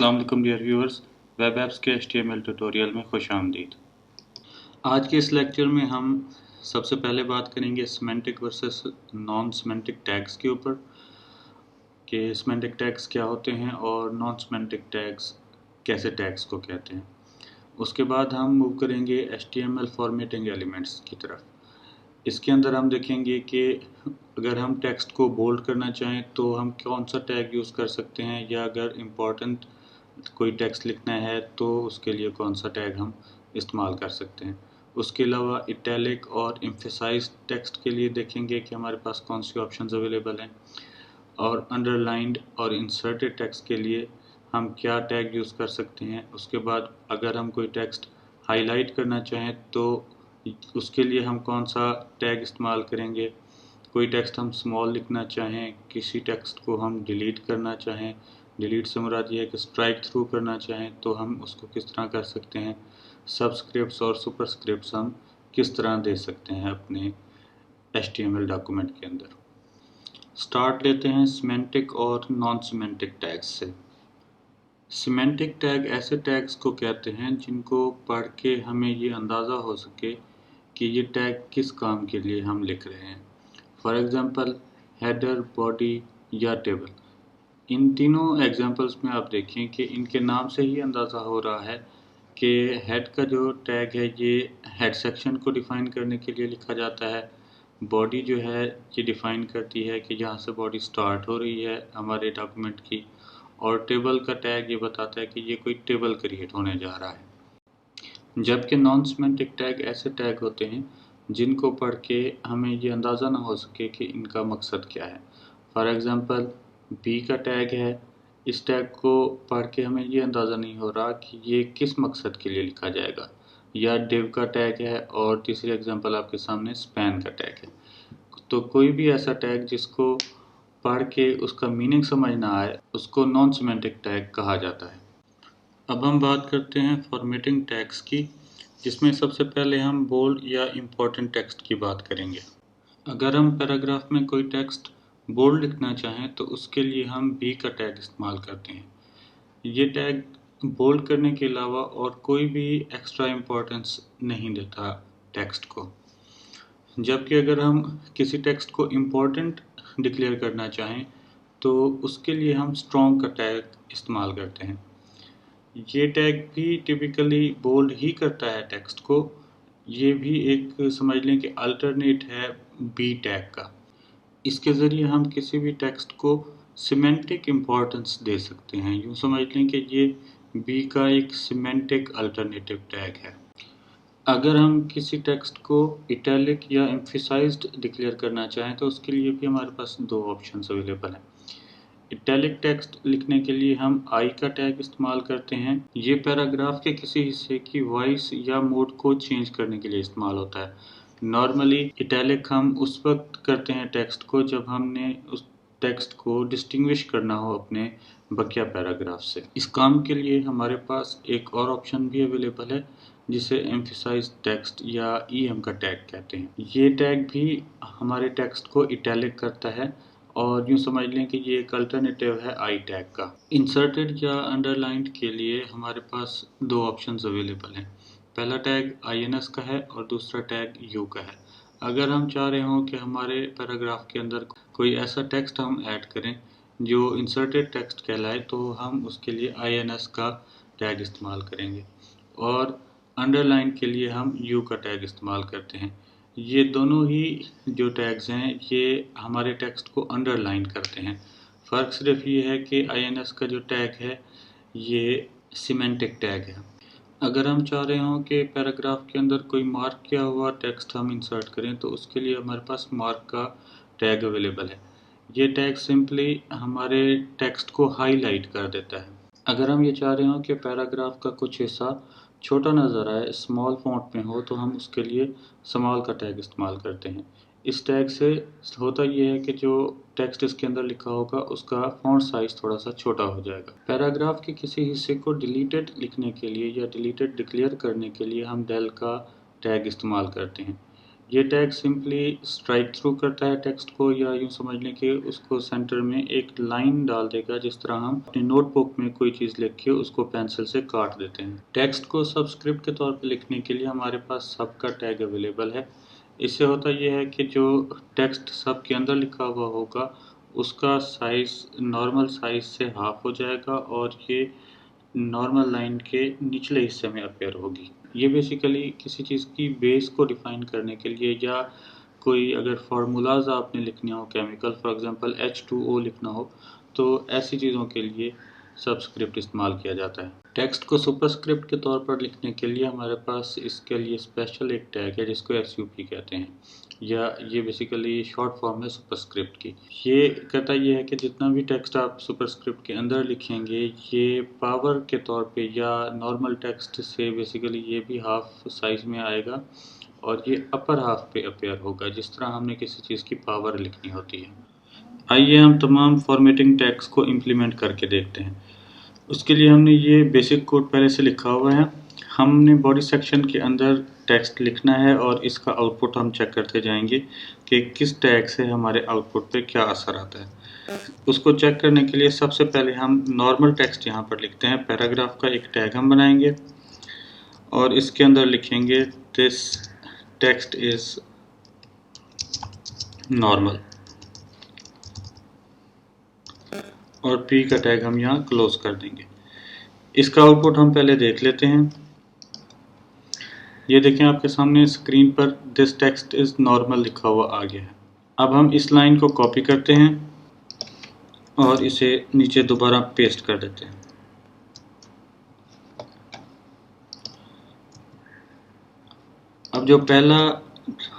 अस्सलाम वालेकुम dear viewers, web apps के HTML ट्यूटोरियल में खुश आमदीद। आज के इस लेक्चर में हम सबसे पहले बात करेंगे semantic versus non semantic tags के ऊपर कि सिमेंटिक टैग्स क्या होते हैं और नॉन सिमेंटिक टैग्स कैसे टैग्स को कहते हैं। उसके बाद हम मूव करेंगे HTML फॉर्मेटिंग एलिमेंट्स की तरफ। इसके अंदर हम देखेंगे कि अगर हम टेक्स्ट को बोल्ड करना चाहें तो हम कौन सा टैग यूज़ कर सकते हैं, या अगर इम्पोर्टेंट कोई टेक्स्ट लिखना है तो उसके लिए कौन सा टैग हम इस्तेमाल कर सकते हैं। उसके अलावा इटैलिक और एम्फेसाइज टेक्स्ट के लिए देखेंगे कि हमारे पास कौन सी ऑप्शंस अवेलेबल हैं, और अंडरलाइंड और इंसर्टेड टेक्स्ट के लिए हम क्या टैग यूज़ कर सकते हैं। उसके बाद अगर हम कोई टेक्स्ट हाईलाइट करना चाहें तो उसके लिए हम कौन सा टैग इस्तेमाल करेंगे। कोई टेक्स्ट हम स्मॉल लिखना चाहें, किसी टेक्स्ट को हम डिलीट करना चाहें, डिलीट से मुराद ये है कि स्ट्राइक थ्रू करना चाहें तो हम उसको किस तरह कर सकते हैं। सबस्क्रिप्ट्स और सुपरस्क्रिप्ट्स हम किस तरह दे सकते हैं अपने HTML डॉक्यूमेंट के अंदर। स्टार्ट लेते हैं सिमेंटिक और नॉन सिमेंटिक टैग्स से। सिमेंटिक टैग ऐसे टैग्स को कहते हैं जिनको पढ़ के हमें ये अंदाज़ा हो सके कि ये टैग किस काम के लिए हम लिख रहे हैं। फॉर एग्ज़ाम्पल हेडर, बॉडी या टेबल। इन तीनों एग्जांपल्स में आप देखें कि इनके नाम से ही अंदाज़ा हो रहा है कि हेड का जो टैग है ये हेड सेक्शन को डिफ़ाइन करने के लिए लिखा जाता है। बॉडी जो है ये डिफ़ाइन करती है कि यहाँ से बॉडी स्टार्ट हो रही है हमारे डॉक्यूमेंट की, और टेबल का टैग ये बताता है कि ये कोई टेबल क्रिएट होने जा रहा है। जबकि नॉन सिमेंटिक टैग ऐसे टैग होते हैं जिनको पढ़ के हमें ये अंदाज़ा ना हो सके कि इनका मकसद क्या है। फॉर एग्ज़ाम्पल बी का टैग है, इस टैग को पढ़ के हमें ये अंदाज़ा नहीं हो रहा कि ये किस मकसद के लिए लिखा जाएगा। या डिव का टैग है, और तीसरी एग्ज़ाम्पल आपके सामने स्पैन का टैग है। तो कोई भी ऐसा टैग जिसको पढ़ के उसका मीनिंग समझ ना आए उसको नॉन सिमेंटिक टैग कहा जाता है। अब हम बात करते हैं फॉर्मेटिंग टैग्स की, जिसमें सबसे पहले हम बोल्ड या इम्पोर्टेंट टेक्स्ट की बात करेंगे। अगर हम पैराग्राफ में कोई टेक्स्ट बोल्ड लिखना चाहें तो उसके लिए हम बी का टैग इस्तेमाल करते हैं। ये टैग बोल्ड करने के अलावा और कोई भी एक्स्ट्रा इम्पोर्टेंस नहीं देता टेक्स्ट को। जबकि अगर हम किसी टेक्स्ट को इम्पोर्टेंट डिक्लेयर करना चाहें तो उसके लिए हम स्ट्रॉन्ग का टैग इस्तेमाल करते हैं। ये टैग भी टिपिकली बोल्ड ही करता है टेक्स्ट को। ये भी एक समझ लें कि अल्टरनेट है बी टैग का। इसके ज़रिए हम किसी भी टेक्स्ट को सिमेंटिक इम्पोर्टेंस दे सकते हैं। यूँ समझ लें कि ये बी का एक सिमेंटिक अल्टरनेटिव टैग है। अगर हम किसी टेक्स्ट को इटैलिक या एम्फेसाइज्ड डिक्लेयर करना चाहें तो उसके लिए भी हमारे पास दो ऑप्शंस अवेलेबल हैं। इटैलिक टेक्स्ट लिखने के लिए हम आई का टैग इस्तेमाल करते हैं। ये पैराग्राफ के किसी हिस्से की वॉइस या मोड को चेंज करने के लिए इस्तेमाल होता है। नॉर्मली इटैलिक हम उस वक्त करते हैं टेक्स्ट को जब हमने उस टेक्स्ट को डिस्टिंग्विश करना हो अपने बकिया पैराग्राफ से। इस काम के लिए हमारे पास एक और ऑप्शन भी अवेलेबल है जिसे एम्फेसाइज टेक्स्ट या EM का टैग कहते हैं। ये टैग भी हमारे टेक्स्ट को इटैलिक करता है, और यूँ समझ लें कि ये एक अल्टरनेटिव है आई टैग का। इंसर्टेड या अंडरलाइंड के लिए हमारे पास दो ऑप्शंस अवेलेबल हैं। पहला टैग INS का है और दूसरा टैग U का है। अगर हम चाह रहे हों कि हमारे पैराग्राफ के अंदर कोई ऐसा टेक्स्ट हम ऐड करें जो इंसर्टेड टेक्स्ट कहलाए तो हम उसके लिए INS का टैग इस्तेमाल करेंगे, और अंडरलाइन के लिए हम U का टैग इस्तेमाल करते हैं। ये दोनों ही जो टैग्स हैं ये हमारे टेक्स्ट को अंडरलाइन करते हैं। फ़र्क सिर्फ ये है कि INS का जो टैग है ये सिमेंटिक टैग है। अगर हम चाह रहे हों कि पैराग्राफ के अंदर कोई मार्क किया हुआ टेक्स्ट हम इंसर्ट करें तो उसके लिए हमारे पास मार्क का टैग अवेलेबल है। ये टैग सिंपली हमारे टेक्स्ट को हाईलाइट कर देता है। अगर हम ये चाह रहे हों कि पैराग्राफ का कुछ हिस्सा छोटा नज़र आए, स्मॉल फ़ॉन्ट में हो, तो हम उसके लिए स्मॉल का टैग इस्तेमाल करते हैं। इस टैग से होता ये है कि जो टेक्स्ट इसके अंदर लिखा होगा उसका फ़ॉन्ट साइज़ थोड़ा सा छोटा हो जाएगा। पैराग्राफ के किसी हिस्से को डिलीटेड लिखने के लिए या डिलीटेड डिक्लेयर करने के लिए हम डेल का टैग इस्तेमाल करते हैं। ये टैग सिंपली स्ट्राइक थ्रू करता है टेक्स्ट को, या यूँ समझ लें कि उसको सेंटर में एक लाइन डाल देगा, जिस तरह हम अपनी नोटबुक में कोई चीज़ लिख के उसको पेंसिल से काट देते हैं। टेक्स्ट को सबस्क्रिप्ट के तौर पर लिखने के लिए हमारे पास सब का टैग अवेलेबल है। इससे होता यह है कि जो टेक्स्ट सब के अंदर लिखा हुआ होगा उसका साइज़ नॉर्मल साइज़ से हाफ हो जाएगा और ये नॉर्मल लाइन के निचले हिस्से में अपेयर होगी। ये बेसिकली किसी चीज़ की बेस को डिफाइन करने के लिए, या कोई अगर फार्मूलाज आपने लिखने हो केमिकल, फॉर एग्जांपल H2O लिखना हो, तो ऐसी चीज़ों के लिए सबस्क्रिप्ट इस्तेमाल किया जाता है। टेक्स्ट को सुपरस्क्रिप्ट के तौर पर लिखने के लिए हमारे पास इसके लिए स्पेशल एक टैग है जिसको SUP कहते हैं, या ये बेसिकली शॉर्ट फॉर्म है सुपरस्क्रिप्ट की। ये कहता ये है कि जितना भी टेक्स्ट आप सुपरस्क्रिप्ट के अंदर लिखेंगे ये पावर के तौर पे या नॉर्मल टेक्स्ट से बेसिकली ये भी हाफ साइज में आएगा और ये अपर हाफ पे अपेयर होगा, जिस तरह हमने किसी चीज़ की पावर लिखनी होती है। आइए हम तमाम फॉर्मेटिंग टैग्स को इम्प्लीमेंट करके देखते हैं। उसके लिए हमने ये बेसिक कोड पहले से लिखा हुआ है। हमने बॉडी सेक्शन के अंदर टेक्स्ट लिखना है और इसका आउटपुट हम चेक करते जाएंगे कि किस टैग से हमारे आउटपुट पे क्या असर आता है। उसको चेक करने के लिए सबसे पहले हम नॉर्मल टेक्स्ट यहाँ पर लिखते हैं। पैराग्राफ का एक टैग हम बनाएंगे और इसके अंदर लिखेंगे दिस टेक्स्ट इज नॉर्मल, और पी का टैग हम यहाँ क्लोज कर देंगे। इसका आउटपुट हम पहले देख लेते हैं। ये देखें आपके सामने स्क्रीन पर दिस टेक्स्ट इज नॉर्मल लिखा हुआ आ गया है। अब हम इस लाइन को कॉपी करते हैं और इसे नीचे दोबारा पेस्ट कर देते हैं। अब जो पहला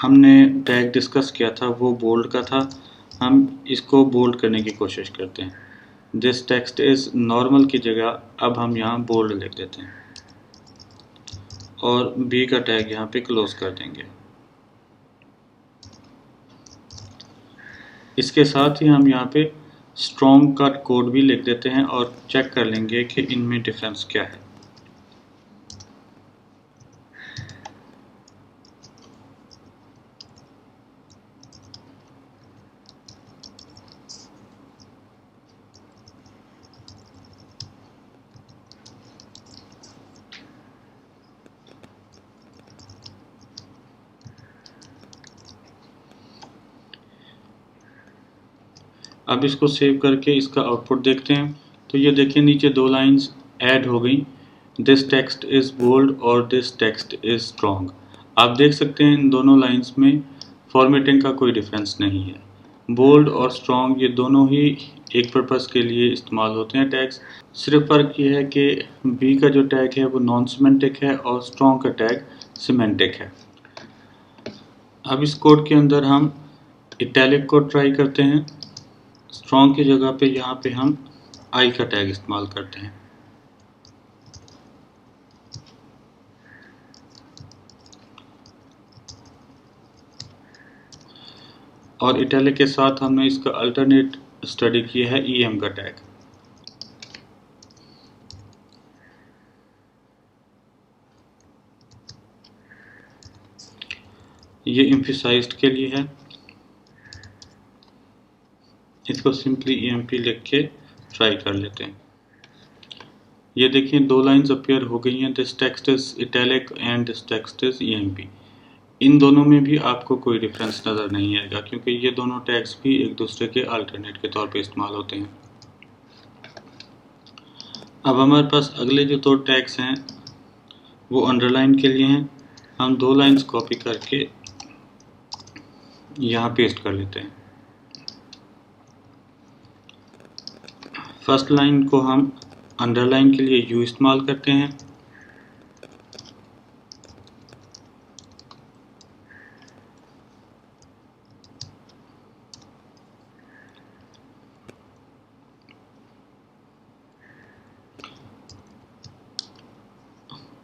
हमने टैग डिस्कस किया था वो बोल्ड का था, हम इसको बोल्ड करने की कोशिश करते हैं। दिस टेक्स्ट इज नॉर्मल की जगह अब हम यहाँ बोल्ड लिख देते हैं और बी का टैग यहाँ पे क्लोज कर देंगे। इसके साथ ही हम यहाँ पे स्ट्रॉन्ग का कोड भी लिख देते हैं और चेक कर लेंगे कि इनमें डिफरेंस क्या है। अब इसको सेव करके इसका आउटपुट देखते हैं। तो ये देखिए नीचे दो लाइंस ऐड हो गई, दिस टेक्स्ट इज़ बोल्ड और दिस टेक्स्ट इज़ स्ट्रॉन्ग। आप देख सकते हैं इन दोनों लाइंस में फॉर्मेटिंग का कोई डिफरेंस नहीं है। बोल्ड और स्ट्रॉन्ग ये दोनों ही एक पर्पज़ के लिए इस्तेमाल होते हैं टैग्स। सिर्फ फ़र्क ये है कि बी का जो टैग है वो नॉन सिमेंटिक है और स्ट्रॉन्ग का टैग सिमेंटिक है। अब इस कोड के अंदर हम इटैलिक को ट्राई करते हैं। स्ट्रॉन्ग की जगह पे यहाँ पे हम आई का टैग इस्तेमाल करते हैं। और इटैलिक के साथ हमने इसका अल्टरनेट स्टडी किया है ईएम का टैग। ये एम्फसाइज्ड के लिए है, इसको सिंपली ईएमपी लिख के ट्राई कर लेते हैं। ये देखिए दो लाइंस अपीयर हो गई हैं, this text is italic and this text is EMP. इन दोनों में भी आपको कोई डिफरेंस नज़र नहीं आएगा क्योंकि ये दोनों टैग्स भी एक दूसरे के अल्टरनेट के तौर पे इस्तेमाल होते हैं। अब हमारे पास अगले जो दो टैग्स हैं वो अंडरलाइन के लिए हैं। हम दो लाइंस कॉपी करके यहाँ पेस्ट कर लेते हैं। फर्स्ट लाइन को हम अंडरलाइन के लिए यू इस्तेमाल करते हैं,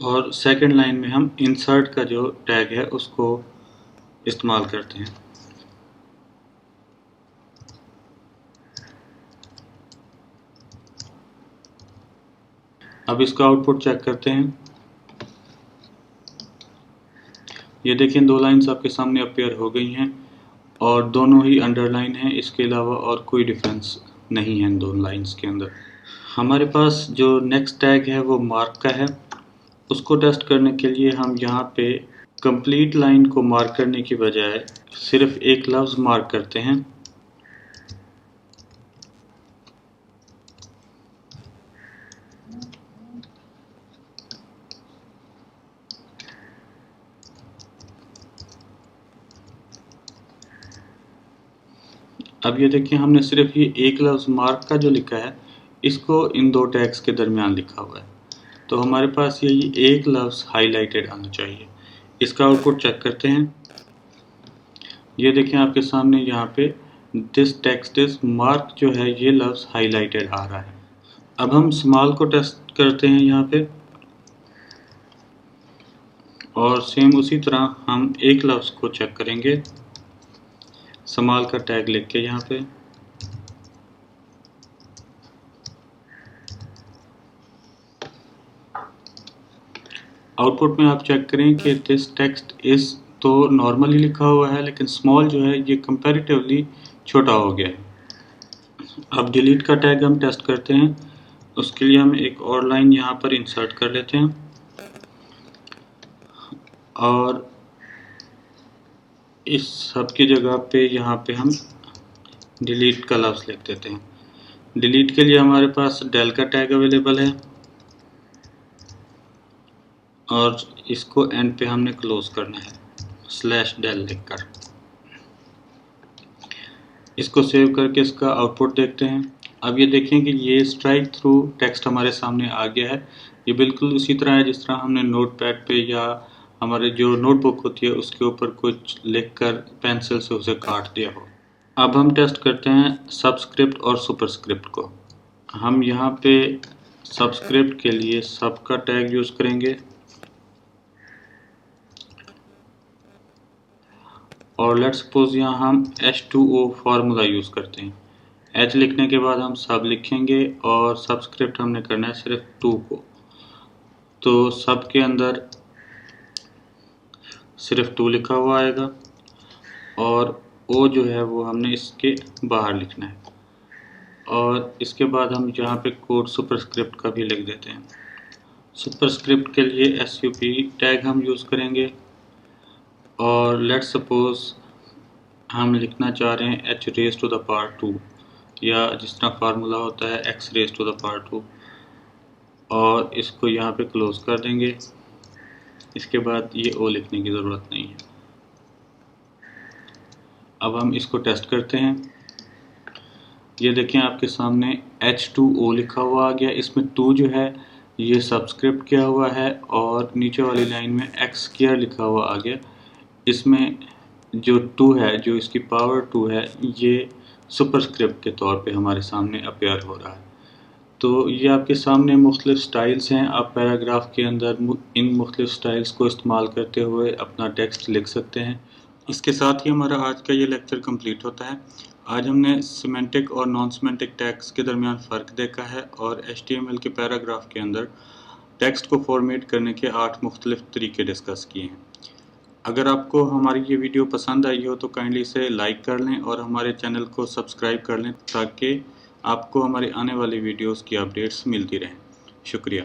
और सेकंड लाइन में हम इंसर्ट का जो टैग है उसको इस्तेमाल करते हैं। अब इसका आउटपुट चेक करते हैं। ये देखिए 2 लाइंस आपके सामने अपीयर हो गई हैं और दोनों ही अंडरलाइन हैं, इसके अलावा और कोई डिफरेंस नहीं है इन दोनों लाइंस के अंदर। हमारे पास जो नेक्स्ट टैग है वो मार्क का है। उसको टेस्ट करने के लिए हम यहाँ पे कंप्लीट लाइन को मार्क करने की बजाय सिर्फ एक लफ्ज़ मार्क करते हैं। अब ये देखिए हमने सिर्फ ये एक लफ्ज़ मार्क का जो लिखा है इसको इन 2 टैग्स के दरमियान लिखा हुआ है, तो हमारे पास ये एक लफ्ज़ हाईलाइटेड आना चाहिए। इसका आउटपुट चेक करते हैं। ये देखिए आपके सामने यहाँ पे दिस टेक्स्ट इज मार्क जो है ये लफ्ज़ हाईलाइटेड आ रहा है। अब हम स्मॉल को टेस्ट करते हैं यहाँ पे और सेम उसी तरह हम एक लफ्ज़ को चेक करेंगे स्मॉल का टैग लिख के यहाँ पे। आउटपुट में आप चेक करें कि दिस टेक्स्ट इज तो नॉर्मली लिखा हुआ है लेकिन स्मॉल जो है ये कंपैरेटिवली छोटा हो गया है। अब डिलीट का टैग हम टेस्ट करते हैं। उसके लिए हम एक और लाइन यहाँ पर इंसर्ट कर लेते हैं और इस सब की जगह पे यहाँ पे हम डिलीट का लफ्ज़ लिख देते हैं। डिलीट के लिए हमारे पास डेल का टैग अवेलेबल है और इसको एंड पे हमने क्लोज करना है /del लिखकर। इसको सेव करके इसका आउटपुट देखते हैं। अब ये देखें कि ये स्ट्राइक थ्रू टेक्स्ट हमारे सामने आ गया है। ये बिल्कुल उसी तरह है जिस तरह हमने नोटपैड पे या हमारे जो नोटबुक होती है उसके ऊपर कुछ लिखकर पेंसिल से उसे काट दिया हो। अब हम टेस्ट करते हैं सबस्क्रिप्ट और सुपरस्क्रिप्ट को। हम यहाँ पे सबस्क्रिप्ट के लिए सब का टैग यूज़ करेंगे और लेट्स सपोज यहाँ हम H2O फार्मूला यूज़ करते हैं। H लिखने के बाद हम सब लिखेंगे और सबस्क्रिप्ट हमने करना है सिर्फ 2 को, तो सब के अंदर सिर्फ 2 लिखा हुआ आएगा और O जो है वो हमने इसके बाहर लिखना है और इसके बाद हम यहाँ पे कोड सुपरस्क्रिप्ट का भी लिख देते हैं। सुपरस्क्रिप्ट के लिए SUP टैग हम यूज़ करेंगे और लेट्स सपोज हम लिखना चाह रहे हैं h raise to the power 2 या जिस तरह फार्मूला होता है x raise to the power 2 और इसको यहाँ पे क्लोज कर देंगे। इसके बाद ये O लिखने की ज़रूरत नहीं है। अब हम इसको टेस्ट करते हैं। ये देखें आपके सामने H2O लिखा हुआ आ गया। इसमें 2 जो है ये सबस्क्रिप्ट किया हुआ है और नीचे वाली लाइन में x² लिखा हुआ आ गया। इसमें जो 2 है, जो इसकी पावर 2 है, ये सुपरस्क्रिप्ट के तौर पे हमारे सामने अपीयर हो रहा है। तो ये आपके सामने मुख्तलिफ स्टाइल्स हैं। आप पैराग्राफ के अंदर इन मुख्तलिफ स्टाइल्स को इस्तेमाल करते हुए अपना टेक्स्ट लिख सकते हैं। इसके साथ ही हमारा आज का ये लेक्चर कंप्लीट होता है। आज हमने सिमेंटिक और नॉन सिमेंटिक टैग्स के दरमियान फ़र्क देखा है और HTML के पैराग्राफ के अंदर टेक्स्ट को फॉर्मेट करने के 8 मुख्तलिफ तरीके डिस्कस किए हैं। अगर आपको हमारी ये वीडियो पसंद आई हो तो काइंडली इसे लाइक कर लें और हमारे चैनल को सब्सक्राइब कर लें ताकि आपको हमारे आने वाली वीडियोस की अपडेट्स मिलती रहें। शुक्रिया।